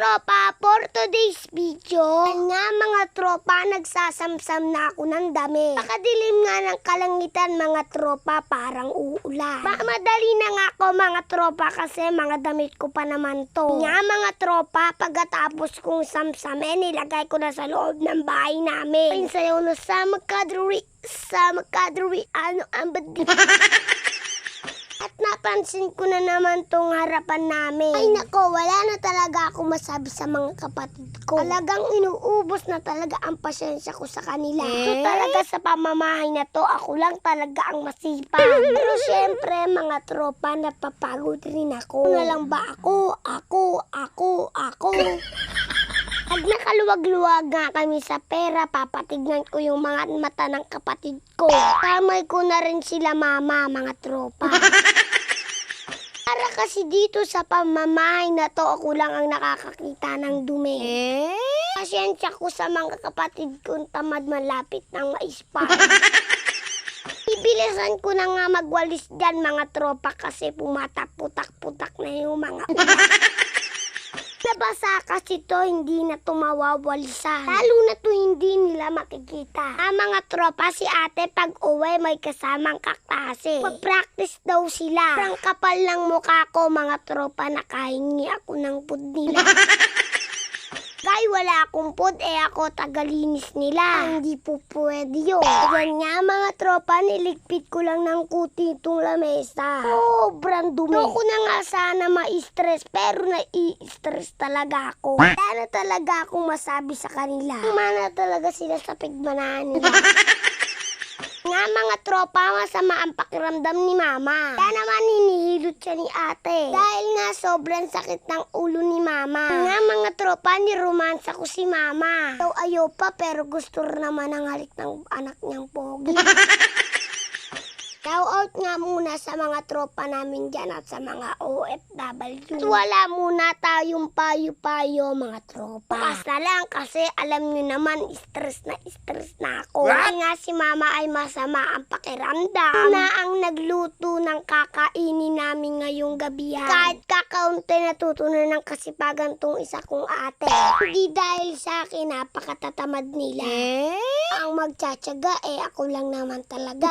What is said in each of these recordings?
tropa, for today's video, nga mga tropa, nagsasamsam na ako ng dami. Pakadilim nga ng kalangitan mga tropa, parang uulan. Madali na nga ako mga tropa kasi mga damit ko pa naman to. Nga mga tropa, pagkatapos kong samsamin, nilagay ko na sa loob ng bahay namin. Pinsayaw na sa magkadri, ano ang badi. At napansin ko na naman tong harapan namin. Ay nako, wala na talaga ako masabi sa mga kapatid ko. Talagang inuubos na talaga ang pasyensya ko sa kanila. So talaga sa pamamahay na to, ako lang talaga ang masipag. Pero syempre mga tropa, napapagod rin ako. Ano na lang ba ako? Pag nakaluwag-luwag nga kami sa pera, papatignan ko yung mga mata ng kapatid ko. Kamay ko na rin sila mama, mga tropa. Para kasi dito sa pamamahay na to, ako lang ang nakakakita ng dumi. Pasyensya ko sa mga kapatid kong tamad malapit ng maispa. Ibilisan ko na nga magwalis dyan mga tropa kasi pumatak-putak-putak na yung mga nabasa kasi to, hindi na to mawawalisan. Lalo na to hindi nila makikita. Mga tropa, si ate pag uwi may kasamang kaklase. Mag-practice daw sila. Parang kapal ng mukha ko mga tropa, nakahingi ako ng food nila. Kaya wala akong food, ako tagalinis nila. Hindi po pwede yun. Yan nga mga tropa, niligpit ko lang ng kuti itong lamesa. Sobrang dumi. Doon ko na nga sana ma-stress, pero nai-stress talaga ako. Wala na talaga akong masabi sa kanila. Mana talaga sila sa pigmanahan nila. Nga mga tropa, masama ang pakiramdam ni mama. Kaya naman hinihilot siya ni ate. Dahil nga sobrang sakit ng ulo ni mama. Nga mga tropa, niromansa ko si mama. Ayaw pa pero gusto naman ang halik ng anak niyang pogi. Shout out nga muna sa mga tropa namin dyan at sa mga OFW. At wala muna tayong payo-payo mga tropa. Basta lang kasi alam nyo naman stress na ako. Kaya nga si mama ay masama ang pakiramdam na ang nagluto ng kakainin namin ngayong gabi. Kahit kakaunti natutunan ng kasipagan tong isa kong ate. Hindi dahil sa akin napakatatamad nila. Ang magtsatsaga ako lang naman talaga.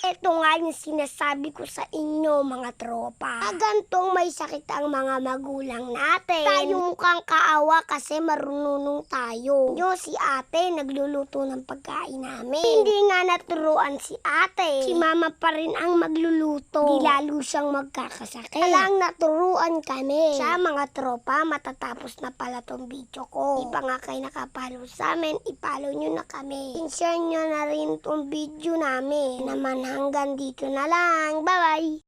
Ito nga yung sinasabi ko sa inyo mga tropa. Gantong may sakit ang mga magulang natin. Tayo mukhang kaawa kasi marunong tayo. Si ate nagluluto ng pagkain namin. Hindi nga naturuan si ate. Si mama pa rin ang magluluto. Di lalo siyang magkakasakit. Talang naturuan kami. Siya mga tropa, matatapos na pala tong video ko. Di pa nga kayo nakapalo sa amin, ipalo nyo na kami. I-share nyo na rin tong video namin. Naman hanggang dito na lang. Bye-bye!